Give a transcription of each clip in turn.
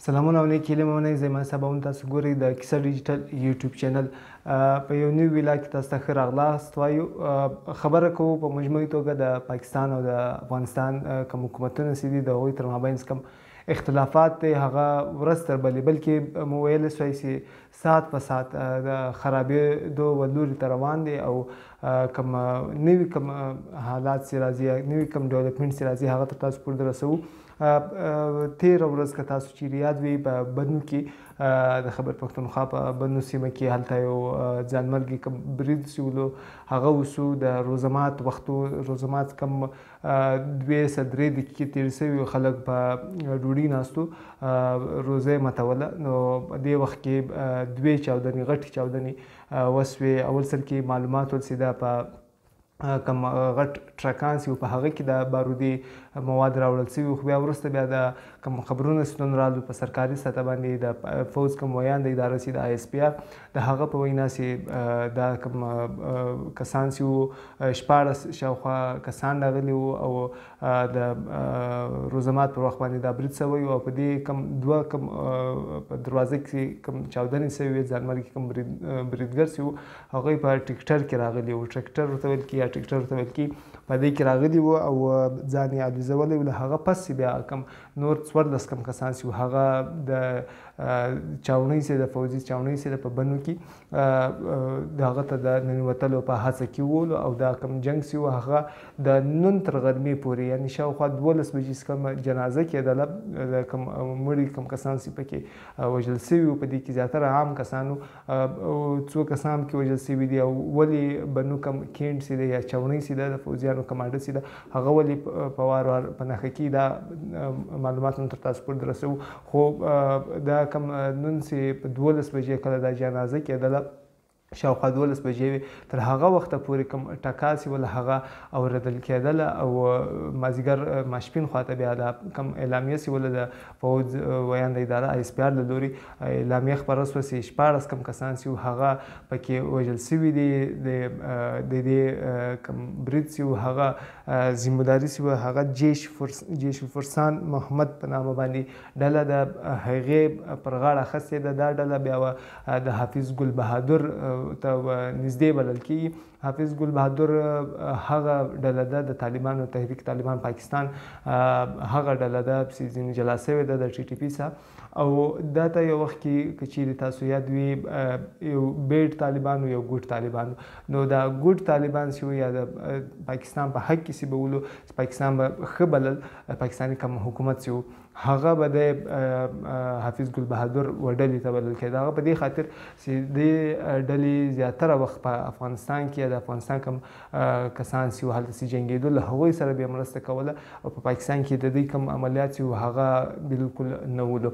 سلامونه او نیکې هیلې مې ونئ. زه ایمان صاحب تاسو ګورئ د کیسه ډیجیټل یوټیوب چینل. په یو نوي ویلا کې تاسو ته ښه راغلاست وایو. خبره کوو په مجموعي توګه د پاکستان او د افغانستان کوم حکومتونه چې دي د هغوی تر مابینځ کوم اختلافات دی هغه ورځ تر بلې بلکې مو ویلی سوی چې ساعت په ساعت د خرابېدو لوري ته روان دی او کوم نوي کوم حالات چې راځي نوي کوم ډیولپمنټ چې راځي هغه ته تاسو پورې رسوو. تېره ورځ که تاسو چیرې یاد وي په بنو کې د خیبر پښتونخوا په بنو سیمه کې هلته یو ځانمرګي کوم برید چې ولو هغه وسو د روزمات وختو روزمات کم 2 3 دقیقې تېرې سوي خلک په ډوډۍ ناستو روزه متوله. نو په دې وخت کې 2 چاودنې غټې چاودنې وسوې. اول سر کې معلومات ول چې دا په کوم غټ ټرکان چې په هغه کې د بارودي مواد راوړل شوي خو بیا وروسته بیا د کوم خبرونه ستون رالو په سرکاري سطح باندې د فوز کوم ویان د اداره چې د ISPR د هغه په وینا چې دا کوم کسان چې وو 14 شاوخوا کسان راغلي وو او د روزمات پر وخت باندې دا برید شوی او په دې کوم 2 کوم په دروازه کې کوم چاودنې شوي وې ځانمرګي کوم بریدګر چې وو هغوی په ټیکټر کې راغلي وو. ټیکټر ورته ویل کېږي ټیکټر ورته ویل کېږي په دې کې راغلي وو او ځان یې الوزولی و. له هغه پس بیا کوم نور 14 کم کسان چې هغه د چاونۍ چې د فوجي چاونۍ چې په بنو کې د هغه ته د ننوتلو په هڅه کې وولو او دا کوم جنګ چې و هغه د نن تر غرمې پورې یعنې شاوخوا 12 بجې کوم جنازه کېدله د کوم مړي کوم کسان چې پکې وژل سوي وو. په دې کې زیاتره عام کسانو څو کسان کې وژل سوي دي او ولې بنو کوم کینټ چې دی یا چاونۍ چې ده د فوجیانو کمانډر چې ده هغه ولې په وار وار په نښه کې دا معلومات هم تر تاسو پورې رسوو. خو دا کوم نن چې په 12 بجې کله دا جنازه کېدله شاوخوا 12 بجې وې تر هغه وخته پورې کوم ټکا چې ول هغه اورېدل کېدله او مازدیګر ماسپښین خواته بیا دا کوم اعلامیه چې ول د فوج ویان د اداره ISPR له لوري اعلامیه خپره سوه چې 14 کم کسان چې هغه پکې وژل سوي دي. د دې کوم برید چې هغه ذمهداري چې هغه جیش الفرسان محمد په نامه باندې ډله د هغې پر غاړه اخیستې ده. دا ډله بیا د حافظ ګل بهادر ته نږدې بلل کېږي. حافظ ګل بهادر هغه ډله ده د طالبانو تحریک طالبان پاکستان هغه ډله ده چې ځینې جلا سوې ده د TTP څخه او دا ته یو وخت کې که چیرې تاسو یاد وي یو بیډ طالبانو یو ګوټ طالبانو نو دا ګوټ طالبان چې یا د پاکستان په حق کې چې به ولو پاکستان به ښه بلل پاکستاني کوم حکومت چې هغه به د حافظ ګل بهادر وډلې ته بلل کېده. هغه په دې خاطر چې دې ډلې زیاتره وخت په افغانستان کې د افغانستان کوم کسان چې هلته چې جنګېدل له هغوی سره به مرسته کوله او په پاکستان کې د دوی کوم عملیات چې هغه بالکل نه ولو.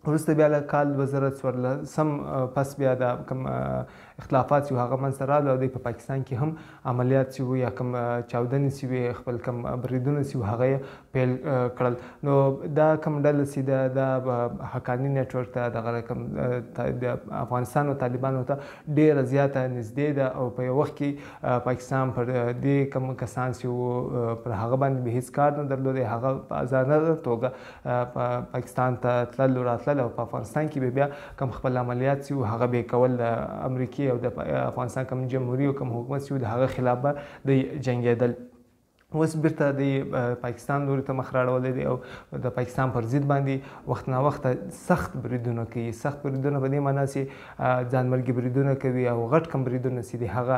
وروسته بیا له کال 2014 پس بیا د کوم اختلافات چې هغه منځته راغله او دوی په پاکستان کې هم عملیات چې وو یا کوم چاودنې چې وې خپل کوم بریدونه چې وو هغه یې پیل کړل. نو دا کوم ډله چې د حقاني نیټورک ته دغه کوم د افغانستان او طالبانو ته ډېره زیاته نږدې ده او په یو وخت کې پاکستان پر دې کوم کسان چې وو پر هغه باندې به هېڅ کار نه درلودی. هغه په ازادانه توګه په پاکستان ته تلل راتلل او په افغانستان کې به بیا کوم خپل عملیات چې وو هغه به کول د امریکې او د افغانستان کوم جمهوریت او کوم حکومت چې د هغه خلاف به د جنګېدل. اوس بیرته د پاکستان لوري ته مخ راړولی دی او د پاکستان پر ضد باندې وخت نا وخت سخت بریدونه کوي. سخت بریدونه په دې معنا چې ځانمرګي بریدونه کوي او غټ کم بریدونه چې دي هغه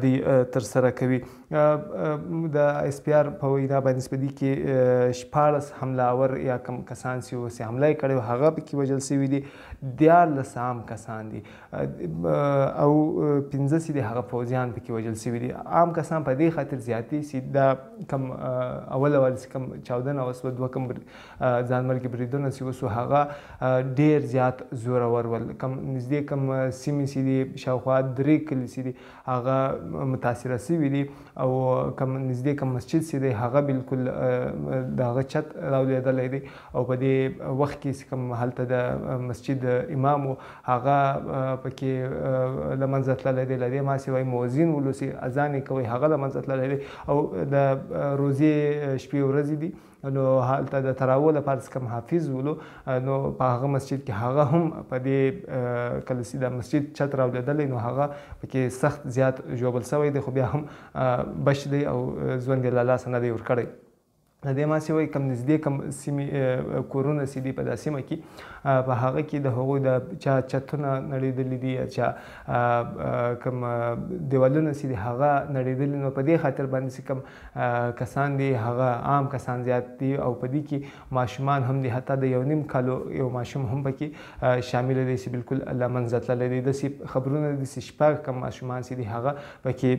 دوی ترسره کوي. د ISPR په وینا باندې په دې کې 14 حمله آور یا کم کسان چې حمله یې کړې هغه پکې وژل سوي دي. 14 عام کسان دي او 15 چې دي هغه فوجیان پکې وژل سوي دي. عام کسان په دې خاطر زیاتې چې دا کم اول چې کم چاودنه وسوه 2 کم ځانمرګي بریدونه چې وسو هغه ډېر زیات زورور ول. کم نږدې کم سیمې چې دي شاوخوا 3 کلي چې دي هغه متاثره سوي دي او کم نږدې کم مسجد چې دی هغه بالکل د هغه چت راولوېدلی دی او په دې وخت کې کوم هلته د مسجد امام و هغه پکې له منځه تللی دی. له دې ما سوی مؤذن ولو چې اذان یې کوي هغه له منځه تللی دی او د روزي شپې ورځې دي نو هلته د تراویح لپاره چې کوم حافظ ولو نو په هغه مسجد کې هغه هم په دې کله چې د مسجد چت راولېدلی نو هغه پکې سخت زیات ژوبل شوی دی خو بیا هم بچ دی او ژوند یې له لاسه نه دی ورکړی. د دې ما سوی کم نږدې کم سیمې کورونه چې دي په دا سیمه کې په هغه کې د هغوی د چا چتونه نړېدلي دي یا چا کم دیوالونه چې دي هغه نړېدلي نو په دې خاطر باندې چې کم کسان دي هغه عام کسان زیات دي او په دې کې ماشومان هم دي حتی د 1.5 کالو یو ماشوم هم پکې شامل دي چې بالکل له منځه تللی دی. داسې خبرونه دي چې شپږ کم ماشومان چې دي هغه پکې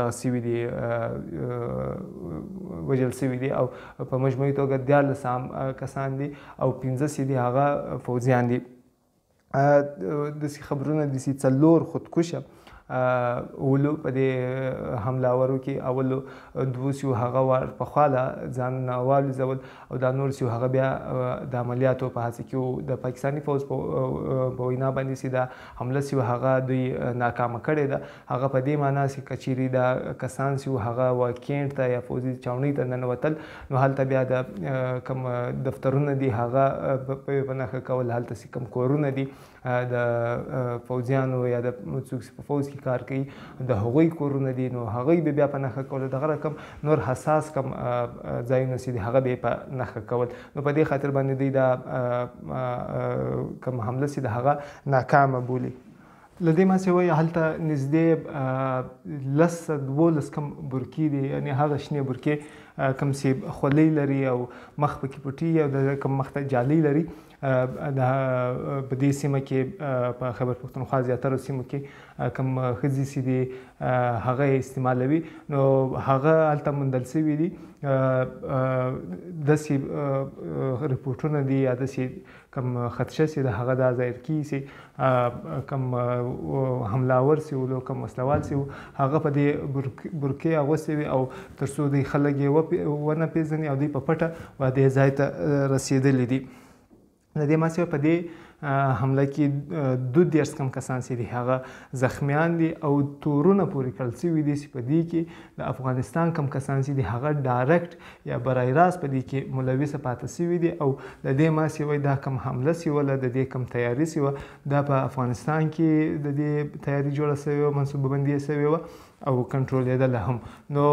دغه سوي دي وژل سوي دي او په مجموعي توګه 14 کسان دي او 15 چې دي هغه فوجیان دي. داسې خبرونه دي چې 4 خودکشه اولو په دې حملاورو کې اولو 2 سیو هغه ور په خواله ځانونه والوځول او دا نور سیو هغه بیا د عملیاتو په هڅه کې د پاکستاني فوج په وینا باندې چې دا حمله سیو هغه دوی ناکامه کړې ده. هغه په دې معنا چې کچېرې دا کسان سیو هغه و کینټ ته یا فوجي چاونۍ ته ننوتل نو هلته بیا د کوم دفترونه دي هغه په نښه کول هلته چې کوم کورونه دي د فوجیانو یا د څوک په فوج کې کار کوي د هغوی کورونه دي نو هغوی به بیا په نښه کول دغه رقم نور حساس کم ځایونه چې دي هغه به یې په نښه کول نو په دې خاطر باندې دوی دا کم حمله چې د هغه ناکامه بولي. له دې ما سوی هلته نږدې 10-12 کم برکې دي یعنې هغه شنې برکې کوم چې خولۍ لري او مخ پکې پټي او د کوم مخ ته جالۍ لري په دې سیمه کې په خیبر پښتونخوا زیاتره سیمو کې کوم ښځې چې دي هغه یې استعمالوي نو هغه هلته موندل سوي دي. داسې رپورټونه دي یا داسې کوم خدشه چې د هغه دا ظاهر کیږي چې کوم حملاور چې ولو کوم وسلوال چې هغه په دې برکې اغوستې وي او تر څو دوی خلک یې ونه پېژني او دوی په پټه و دې ځای ته رسېدلي دي. د دې ما سوی په دې حمله کې 22 کم کسان چې دي هغه زخمیان دي او تورونه پورې کړل سوي دي چې په دې کې د افغانستان کم کسان چې دي هغه ډایرکټ یا برای راست په دې کې ملوثه پاتې سوي دي او د دې ما سوی دا کم حمله سوله د دې کم تیاری سوه دا په افغانستان کې د دې تیاری جوړه سوې وه منصوبه بندي یې سوې وه او کنټرولېدله هم نو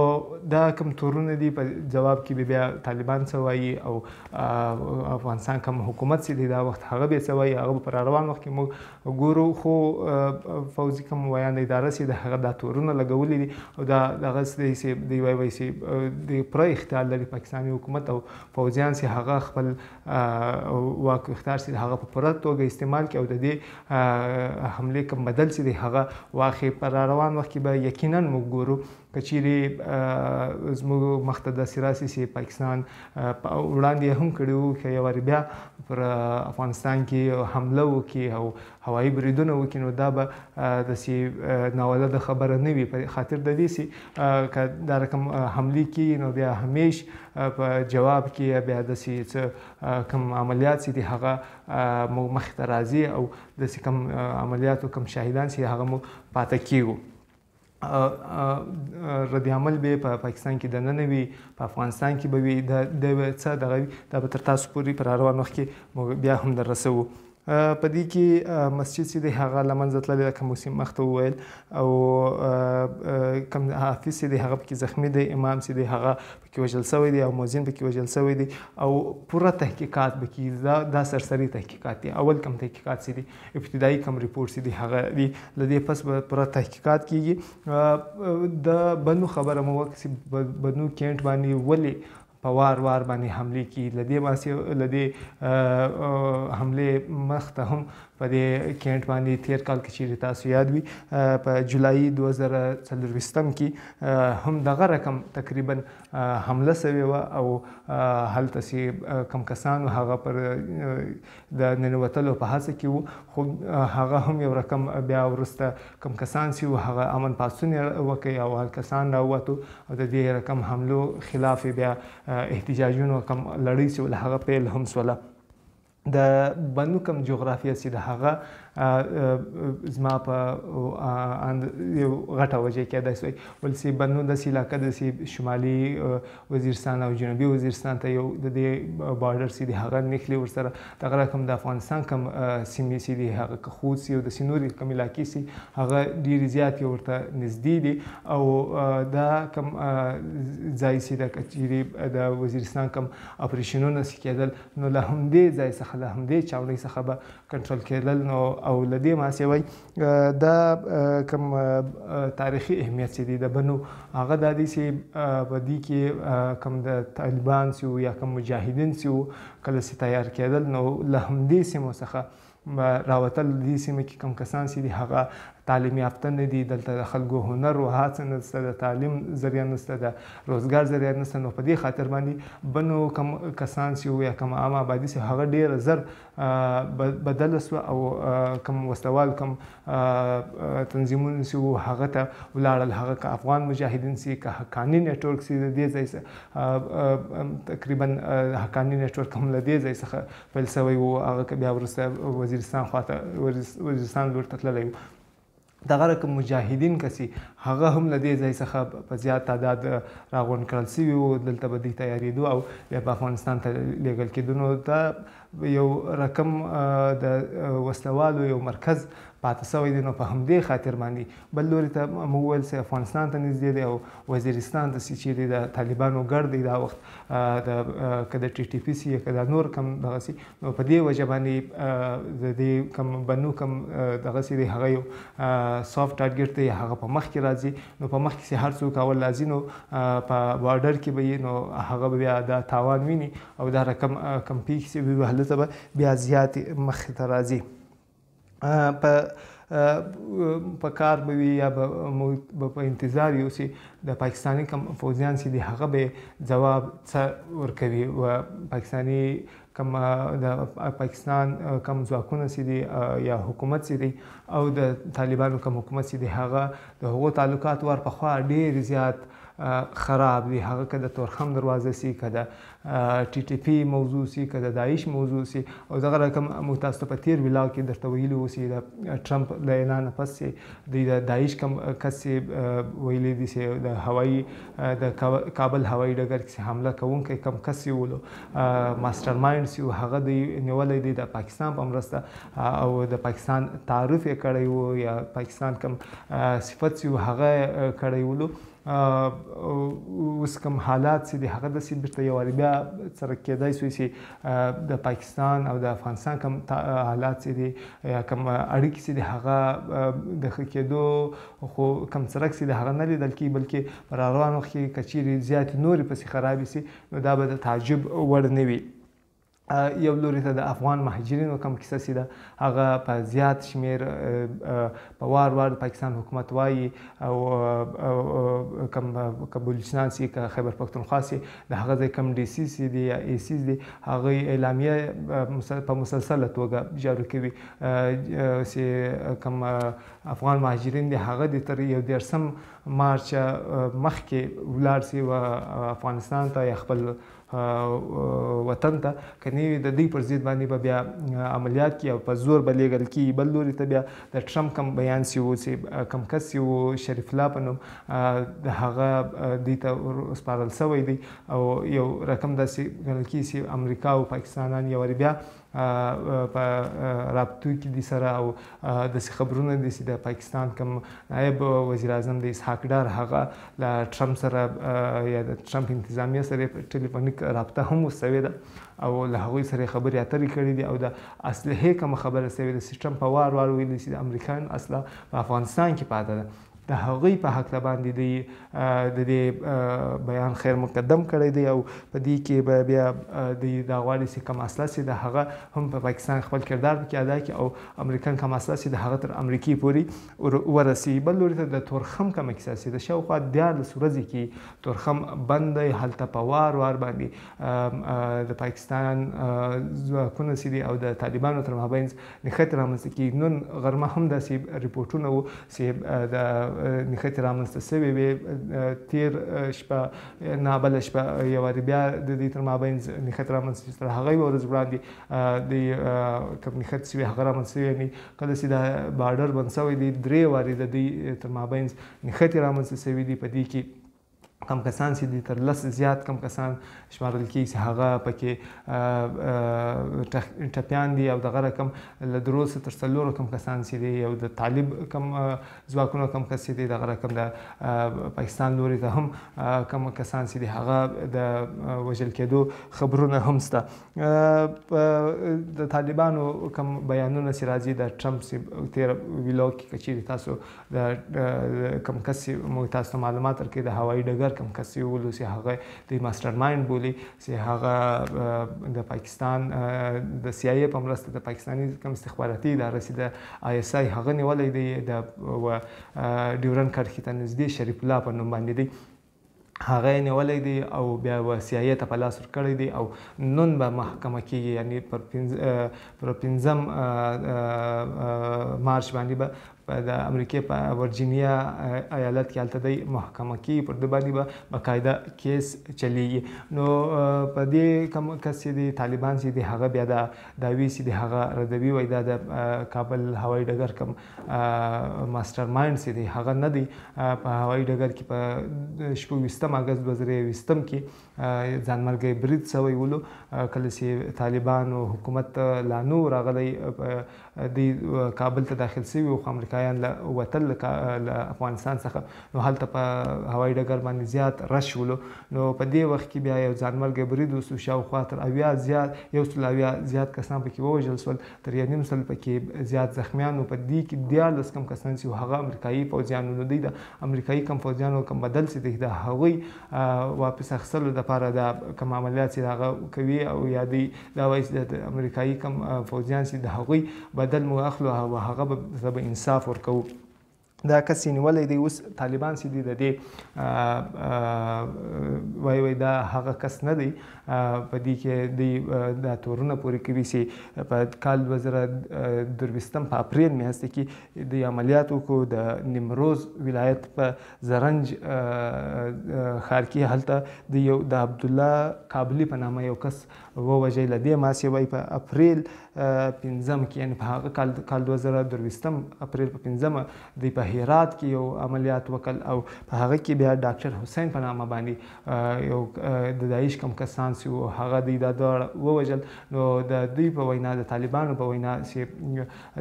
دا کوم تورونه دي په جواب کې بیا طالبان څه وایي او افغانستان کوم حکومت چې دی دا وخت هغه به څه وایي هغه په روان وخت کې موږ ګورو خو فوجي کوم ویان اداره چې د هغه دا تورونه لګولي دي او دا دغه چې دی وایي چې د پوره اختیار لري پاکستاني حکومت او فوجیان چې هغه خپل واک اختیار چې هغه په پوره توګه استعمال کړي او د دې حملې کوم بدل چې دی هغه واقع پر روان وخت کې به یقینا موږ ګورو که چیرې زموږ مخ ته داسې راسي چې پاکستان وړاندې هم کړي وو که یو وارې بیا پر افغانستان کې حمله وکړي او هوایي بریدونه وکړي نو دا به داسې ناولده خبره نه وي په خاطر د دې چې که دا رقم حملې کېږي نو بیا همیش په جواب کې بیا داسې څه کوم عملیات چې دي هغه موږ مخې ته راځي او داسې کوم عملیاتو کوم شاهدان چې هغه موږ پاته کېږو. رد عمل به په پاکستان کې دننه وي په افغانستان کې به وي د څه دغه دا به تر تاسو پورې پر روان وخت کې موږ بیا هم در رسوو. په دې کې مسجد چې دی هغه له منځه تللی ده کوم چې مخته وویل او کوم حافظ چې دی هغه پکې زخمي دی امام چې دی هغه پکې وژل شوی دی او مؤذن پکې وژل شوی دی او پوره تحقیقات به کېږي دا سرسري تحقیقات دي. اول کوم تحقیقات چې دي ابتدایي کوم ریپورټ چې دی هغه دي له دې پس به پوره تحقیقات کېږي. د بنو خبره مو وکړه چې بنو کینټ باندې ولې په وار باندې حملې کېږي له دې حملې مخته هم په دې کینټ باندې تیر کال کې چیرې تاسو یاد وي په جولای 2024 کې هم دغه رقم تقریبا حمله سوې وه او هلته چې کوم کسان هغه پر د ننوتلو په هڅه کې وو خو هغه هم یو رقم بیا وروسته کوم کسان چې وو هغه امن پاڅون وکړي او هغه کسان راووتو او د دې رقم حملو خلاف بیا احتجاجونو کوم لړۍ چې هغه پیل هم سوله. د بنو کوم جغرافیه چې د هغه زما په یو غټه وجه کېدای سوی ولې بنو داسې علاقه داسې شمالي وزیرستان او جنوبي وزیرستان ته یو د دې بارډر چې دی هغه نښلي ورسره دغه رقم د افغانستان کوم سیمې چې دي هغه که خوست سي او داسې نورې کوم علاقې سي هغه ډېرې زیاتې ورته نږدې دي او دا کوم ځای چې د چیرې د وزیرستان کوم اپریشنونه چې کېدل نو له همدې ځای څخه له همدې چاودنې څخه به کنټرول کېدل نو او له دې محاسبې دا کوم تاریخي اهمیت چې دی د بنو هغه دا دی چې په دې کې کوم د طالبان چې یا کوم مجاهدین چې کله چې تیار کېدل نو له همدې سیمو څخه راوتل دې سیمه کې کوم کسان چې دي هغه تعلیم یافته نه دي دلته د خلکو هنر او هڅه نشته د تعلیم ذریعه نشته د روزګار ذریعه نشته نو په دې خاطر باندې بنو کوم کسان چې یا کوم عام آبادي چې هغه ډېر زر بدل سو او کوم وسلوال کوم تنظیمونه چې هغه ته ولاړل هغه که افغان مجاهدین چې که حقاني نیټورک چې د دې ځای تقریبا حقاني نیټورک هم له دې ځای څخه پیل شوی و هغه که بیا وروسته وزیرستان خواته وزیرستان لور ته تللی و دغه رقم مجاهدین کسي هغه هم له دې ځای څخه په زیات تعداد راغونډ کړل سوي وو دلته به دوی تیارېدو او بیا په افغانستان ته لېږل کېدو نو دا یو رقم د وسلوالو یو مرکز پاتې شوی دی نو په همدې خاطر باندې بل لوري ته موږ وویل چې افغانستان ته نږدې دی او وزیرستان ته چې چیرې د طالبانو ګډ دی دا وخت که د ټي ټي پي سي که دا نور کم دغسې نو په دې وجه باندې د دې کم بنو کم دغسې دی هغه یو سافت ټارګټ دی هغه په مخ کې راځي نو په مخ کې چې هر څوک اول راځي نو په بارډر کې به نو هغه به بیا دا تاوان ویني او دا رقم کم پیښ چې وي هلته به بیا زیات مخې ته راځي په کار به وي یا به په انتظار یو چې د پاکستاني کم فوجیان چې دي هغه به جواب څه ورکوي و پاکستاني کم د پاکستان کم ځواکونه چې دي یا حکومت چې دی او د طالبانو کم حکومت چې دی هغه د هغو تعلقات ورپخوا ډېر زیات خراب دي هغه که د تورخم دروازه سي که د ټي ټي پي موضوع سي که د داعش موضوع سي او دغه رقم موږ تاسو ته په تېر ویلاو کې درته ویلي وو چې د ټرمپ له اعلانه پس چې دوی د داعش کم کس چې ویلي دي چې د هوایي د کابل هوایي ډګر کې حمله کوونکی کم کس یې ولو ماسټر مایند چې هغه دوی نیولی دی د پاکستان په مرسته او د پاکستان تعارف یې کړی و یا پاکستان کم صفت چې هغه کړی ولو اوس کوم حالات چې د هغه داسې بیرته یو وارې بیا سره کېدای سوی چې د پاکستان او د افغانستان کوم حالات چې دي یا کوم اړیکې چې د هغه د ښه کېدو خو کوم څرک چې د هغه نه لیدل کېږي بلکې په راروان وخت کې که چیرې زیاتې نورې پسې خرابې سي نو دا به د تعجب وړ نه وي یو لوري ته د افغان مهاجرینو کم کیسه چې ده هغه په زیات شمیر په وار وار پاکستان حکومت وایي او کم بلوچستان سي که خیبر پښتونخوا سي د هغه ځای کم ډي سي سي دي یا اي سي دي هغوی اعلامیه په مسلسله توګه جاري کوي چې کم افغان مهاجرین دي هغه د تر یو 13 مارچ مخکې ولاړ سي و افغانستان ته یا خپل وطن ته که نه وي د دوی پر ضد باندې به بیا عملیات کي او په زور به لیږل کېږي بل لوري ته بیا د ټرمپ کم بیان چې و چې کم کس چې و شریف الله په نوم د هغه دوی ته سپارل شوی دی او یو رقم داسې ګڼل کېږي چې امریکا او پاکستانیان یو وارې بیا په رابطو کې دي سره او داسې خبرونه دي چې د پاکستان کوم نایب وزیر اعظم د اسحاق ډار هغه له ټرمپ سره یا د ټرمپ انتظامیه سره ټلیفونیک رابطه هم وشوې ده او له هغوی سره خبرې اترې کړې دي او د اسلحې کومه خبره شوې ده چې ټرمپ په وار وار ویلي چې د امریکایانو اسلحه په افغانستان کې پاته ده د هغوی په هکله باندې د دې بیان خیر مقدم کړی دی او په دې کې به بیا دوی دا غواړي چې کوم اسلحه چې د هغه هم په پاکستان خپل کردار پکې ادا کړي او امریکن کوم اسلحه چې د هغه تر امریکې پورې ورسي بل لوري ته د تورخم کومه کیسه چې د شاوخوا 14 ورځې کې تورخم بند دی هلته په وار وار باندې د پاکستان ځواکونه چې دي او د طالبانو تر مابین نښتې رامنځته کېږي نن غرمه هم داسې ریپورټونه وو چې د نښتې رامنځته سوې وې. تېر شپه نابله شپه یو وارې بیا د دې تر مابین نښتې رامنځته شوې، تر هغه یوه ورځ وړاندې د کوم نښتې شوې هغه رامنځته شوې، یعنې کله چې دا بارډر بند شوی دی 3 وارې د دوی تر مابین نښتې رامنځته شوي دي. په دې کې کم کسان چې دي تر 10 زیات کم کسان شمارل کېږي چې هغه پکې ټپیان دي او دغه رقم له 3 تر 4 کم کسان چې دي او د طالب کم ځواکونو کم کس چې دي دغه رقم د پاکستان لوري ته هم کم کسان چې دي هغه د وژل کېدو خبرونه هم شته. د طالبانو کم بیانونه چې راځي د ټرمپ چې تېره ویلو کې که چیرې تاسو د کم کس چې موږ تاسو ته معلومات درکړي د هوایي ډګر کم کس یې وولو چې هغه د ماسټر مایند بولي چې هغه د پاکستان د CIA په مرسته د پاکستاني کوم استخباراتي اداره چې د ISI هغه نیولی دی د ډیورنډ کرښې ته نږدې شریف الله په نوم باندې دی، هغه یې نیولی دی او بیا CIA ته په لاس ورکړی دی او نن به محکمه کېږي، یعنې پر 5 مارچ باندې به د امریکې په ورجینیا ایالت کې هلته دی محکمه کېږي، پر ده باندې به باقاعده کیس چلیږي. نو په دې کم کس چې دی طالبان چې دی هغه بیا د دعوې چې دی هغه ردوي، وایي دا د کابل هوایي ډګر کم ماسټر مایند چې دی هغه نه دی. په هوایي ډګر کې په 26 اګست 2020 کې ځانمرګی برید شوی ولو، کله چې طالبانو حکومت لا نو راغلی دی کابل ته داخل شوي او امریکایان وتل له افغانستان څخه، نو هلته په هوایي ډګر باندې زیات رش ولو. نو په دې وخت کې بیا یو ځانمرګی برید وسو، شاوخوا تر 80 زیات کسان پکې ووژل شول، تر 1.5 پکې زیات زخمیان وو. په دې کې 14 کم کسان چې هغه امریکایي پوځیانو، نو دوی د امریکایي کم پوځیانو کم بدل چې دی د هغوی واپس اخیستلو دپاره دا کم عملیات چې هغه کوي او یا دوی دا وایي چې د امریکایي کم پوځیان چې د هغوی بدل مو اخلو او هغه به انصاف ورکوو. دا کس یې نیولی دی. اوس طالبان چې دي د دې وایي دا هغه کس نه دی. په دې کې دوی دا تورونه پورې کوي چې په کال 2023 په اپریل میاشت کې دوی عملیات وکړو د نیمروز ولایت په زرنج ښار کې، هلته د عبدالله کابلي په نامه یو کس ووژی. له دې ماسې وایي په اپریل 5 کې، یعنې په هغه کال 2023 اپریل په 5 دوی په هرات کې یو عملیات وکړ او په هغه کې بیا ډاکټر حسین په نامه باندې یو د داعش کم کسان چې هغه دوی دا دواړه ووژل. نو د دوی په وینا، د طالبانو په وینا چې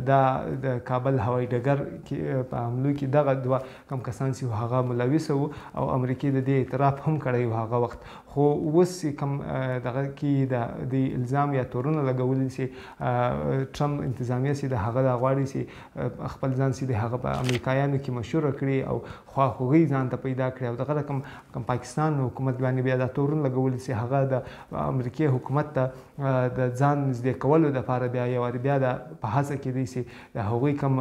دا د کابل هوایي ډګر کې په حملو کې دغه 2 کم کسان چې هغه ملوث وو او امریکې د دې اعتراف هم کړی و هغه وخت. خو اوس کم دغه کې د الزام یا تورونه لګولي چې ټرمپ انتظامیه چې د هغه دا غواړي چې خپل ځان چې د هغه په امریکایانو کې مشهوره کړي او خواخوږي ځان ته پیدا کړي او دغه رقم پاکستان حکومت باندې بیا دا تورونه لګولي چې هغه د امریکې حکومت ته د ځان نږدې کولو دپاره بیا یو وارې بیا په هڅه کې دی چې د هغوی کم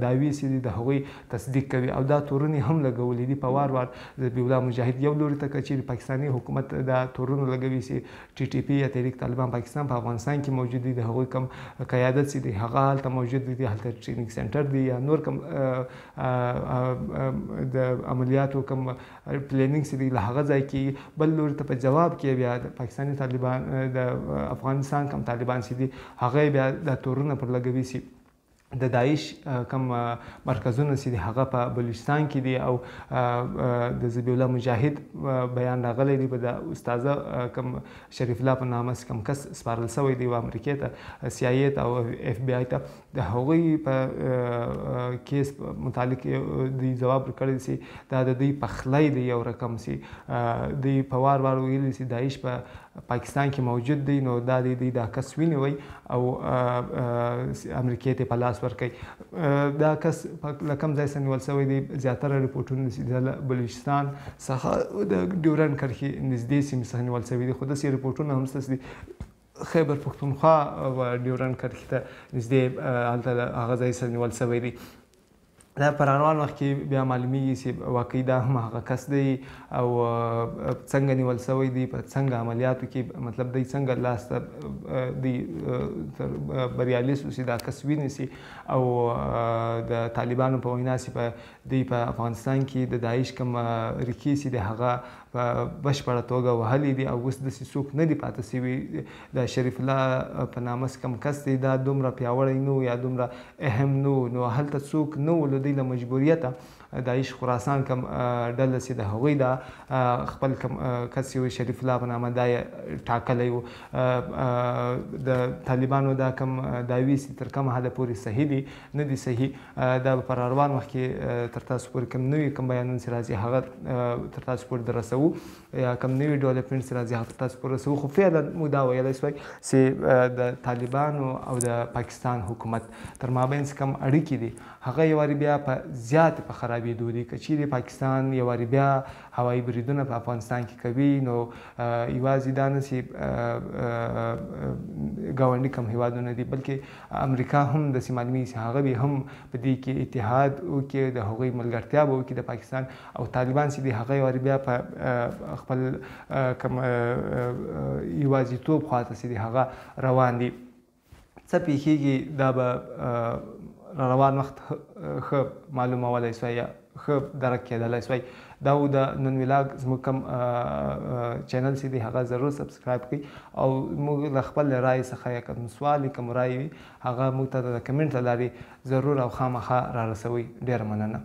دعوې چې دي د هغوی تصدیق کوي او دا تورونې هم لګولي دي په وار وار. ذبیح الله مجاهد یو لوري ته که چیرې پاکستاني حکومت دا تورونه لګوي چې TTP یا تحریک طالبان پاکستان په افغانستان کې موجود دي، د هغوی کم قیادت چې دی هغه هلته موجود دي، هلته ټریننګ سنټر دی یا نور کم د عملیاتو کم پلانینګ چې دی له هغه ځای کې. بل لوري ته په جواب کې بیا د پاکستاني طالبان د افغانستان کم طالبان چې دي هغه بیا د تورونه پر لګوي چې د داعش کم مرکزونه چې هغه په بلوچستان کې دي او د ذبیح الله مجاهد بیان راغلی دی په د استاذه کم شریف الله په نامه کم کس سپارل شوی دی و امریکې ته CIA ته او FBI ته د هغوی په کیس متعلق دوی ځواب ورکړی چې دا د دوی پخلی دی یو رقم چې دوی په وار وار ویلي چې داعش په پاکستان کې موجود دی، نو دا دوی دا کس ونیوی او امریکې ته په لاس ورکوي. دا کس له کوم ځای څخه نیول شوی دی؟ زیاتره رپورټونه چې د بلوچستان څخه د ډیورنډ کرښې نږدې سیمې څخه نیول شوي دي، خو داسې رپورټونه هم شته چې خیبر پښتونخوا و ډیورنډ کرښې ته نږدې هلته هغه ځای څخه نیول شوی دی. دا په روان وخت کې بیا معلومیږي چې واقعي دا هم هغه کس دی او څنګه نیول سوی دی، په څنګه عملیاتو کې مطلب دی څنګه لاس ته دی بریالي سو چې دا کس ونیسي او د طالبانو په وینا چې دی په افغانستان کې د داعش کوم ریښې چې د هغه په بشپړه توګه وهلي دي او اوس داسې څوک نه دي پاتې سوي. د شریف الله په نامه کوم کس دی دا دومره پیاوړی نه یا دومره اهم نو هلته څوک نه و د دوی له مجبوریته داعش خراسان کوم ډله چې د هغوی دا خپل کوم کس یو شریف الله په نامه دا یې ټاکلی و. د طالبانو دا کوم دعوی چې تر کومه حده پورې صحیح دي نه دي صحیح، دا به په روان وخت کې تر تاسو پورې کوم نوي کوم بیانونه چې راځي هغه تر تاسو پورې در رسوو یا کوم نوي ډیولپمنټ چې راځي هغه تر تاسو پورې رسوو. خو فعلا موږ دا ویلی سوی چې د طالبانو او د پاکستان حکومت تر مابین چې کوم اړیکې دي هغه یو وارې بیا په زیاتې په خرابېدو دي. که چیرې پاکستان یو وارې بیا هوایي بریدونه په افغانستان کې کوي نو یوازې دا نه چې ګاونډي کوم هیوادونه دي بلکې امریکا هم داسې معلومیږي چې هغه به هم په دې کې اتحاد وکړي، د هغوی ملګرتیا به وکړي د پاکستان او طالبان چې دي هغه یو وارې بیا په خپل کوم یوازیتوب خواته چې دي هغه روان دي. څه پیښیږي دا به روان وخت ښه معلومولی سوی یا ښه درک کېدلی سوی. دا و د نن ولاګ زموږ کوم چینل چې دی هغه ضرور سبسکرایب کړئ او موږ له خپل رایې څخه یا کوم سوال کوم رایې وي هغه موږ ته د کمنټ له لارې ضرور او خامخا را رسوئ. ډېره مننه.